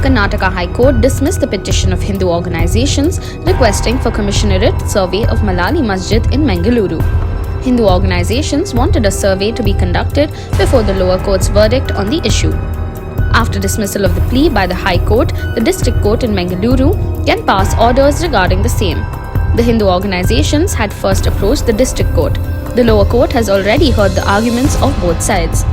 Karnataka High Court dismissed the petition of Hindu organizations requesting for commissionerate survey of Malali Masjid in Mangaluru. Hindu organizations wanted a survey to be conducted before the lower court's verdict on the issue. After dismissal of the plea by the High Court, the District Court in Mangaluru can pass orders regarding the same. The Hindu organizations had first approached the District Court. The lower court has already heard the arguments of both sides.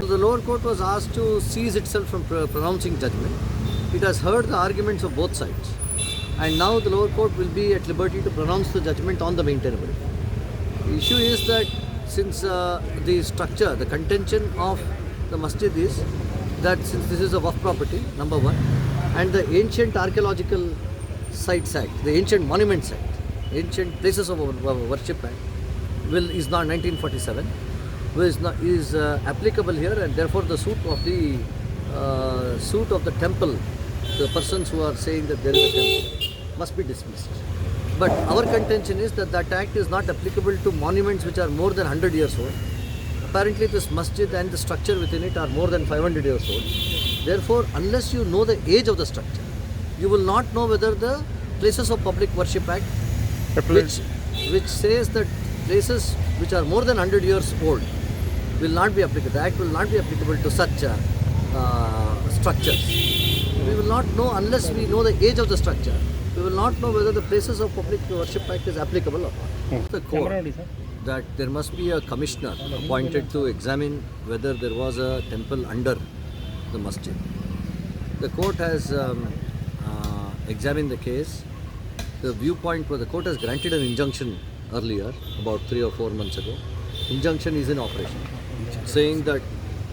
The lower court was asked to cease itself from pronouncing judgment. It has heard the arguments of both sides, and now the lower court will be at liberty to pronounce the judgment on the maintainability. The issue is that since the structure, the contention of the masjid is that since this is a waqf property, number one, and the ancient archaeological sites act, the ancient monuments act, ancient places of worship act, is not 1947. Is applicable here, and therefore the suit of the temple, the persons who are saying that there is a temple, must be dismissed. But our contention is that that act is not applicable to monuments which are more than 100 years old. Apparently this masjid and the structure within it are more than 500 years old. Therefore, unless you know the age of the structure, you will not know whether the Places of Public Worship Act, which says that places which are more than 100 years old will not be applicable. The act will not be applicable to such structures. We will not know unless we know the age of the structure. We will not know whether the Places of Public Worship Act is applicable or not. The court that there must be a commissioner appointed to examine whether there was a temple under the masjid. The court has examined the case. The viewpoint was the court has granted an injunction earlier, about 3 or 4 months ago. Injunction is in operation, saying that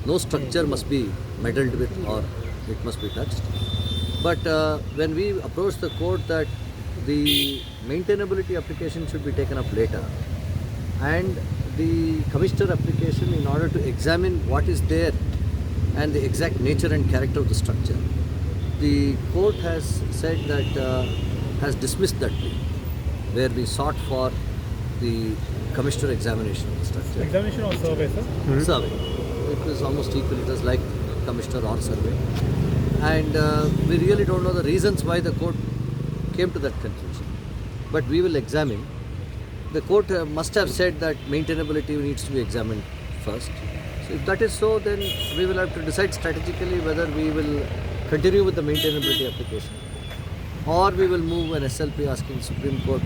no structure must be meddled with or it must be touched. But when we approached the court that the maintainability application should be taken up later, and the commissioner application in order to examine what is there and the exact nature and character of the structure, the court has said that has dismissed that plea, where we sought for the commissioner examination of the structure. Examination or survey, sir? Survey. It was almost equal. It was like commissioner or survey. And we really don't know the reasons why the court came to that conclusion. But we will examine. The court must have said that maintainability needs to be examined first. So if that is so, then we will have to decide strategically whether we will continue with the maintainability application, or we will move an SLP asking Supreme Court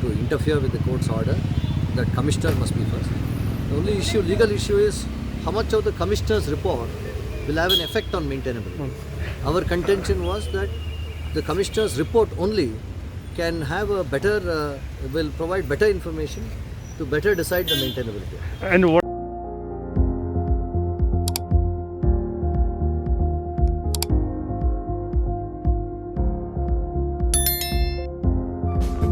to interfere with the court's order that commissioner must be first. The only issue, legal issue, is how much of the commissioner's report will have an effect on maintainability. Our contention was that the commissioner's report only can have a better, will provide better information to better decide the maintainability. And what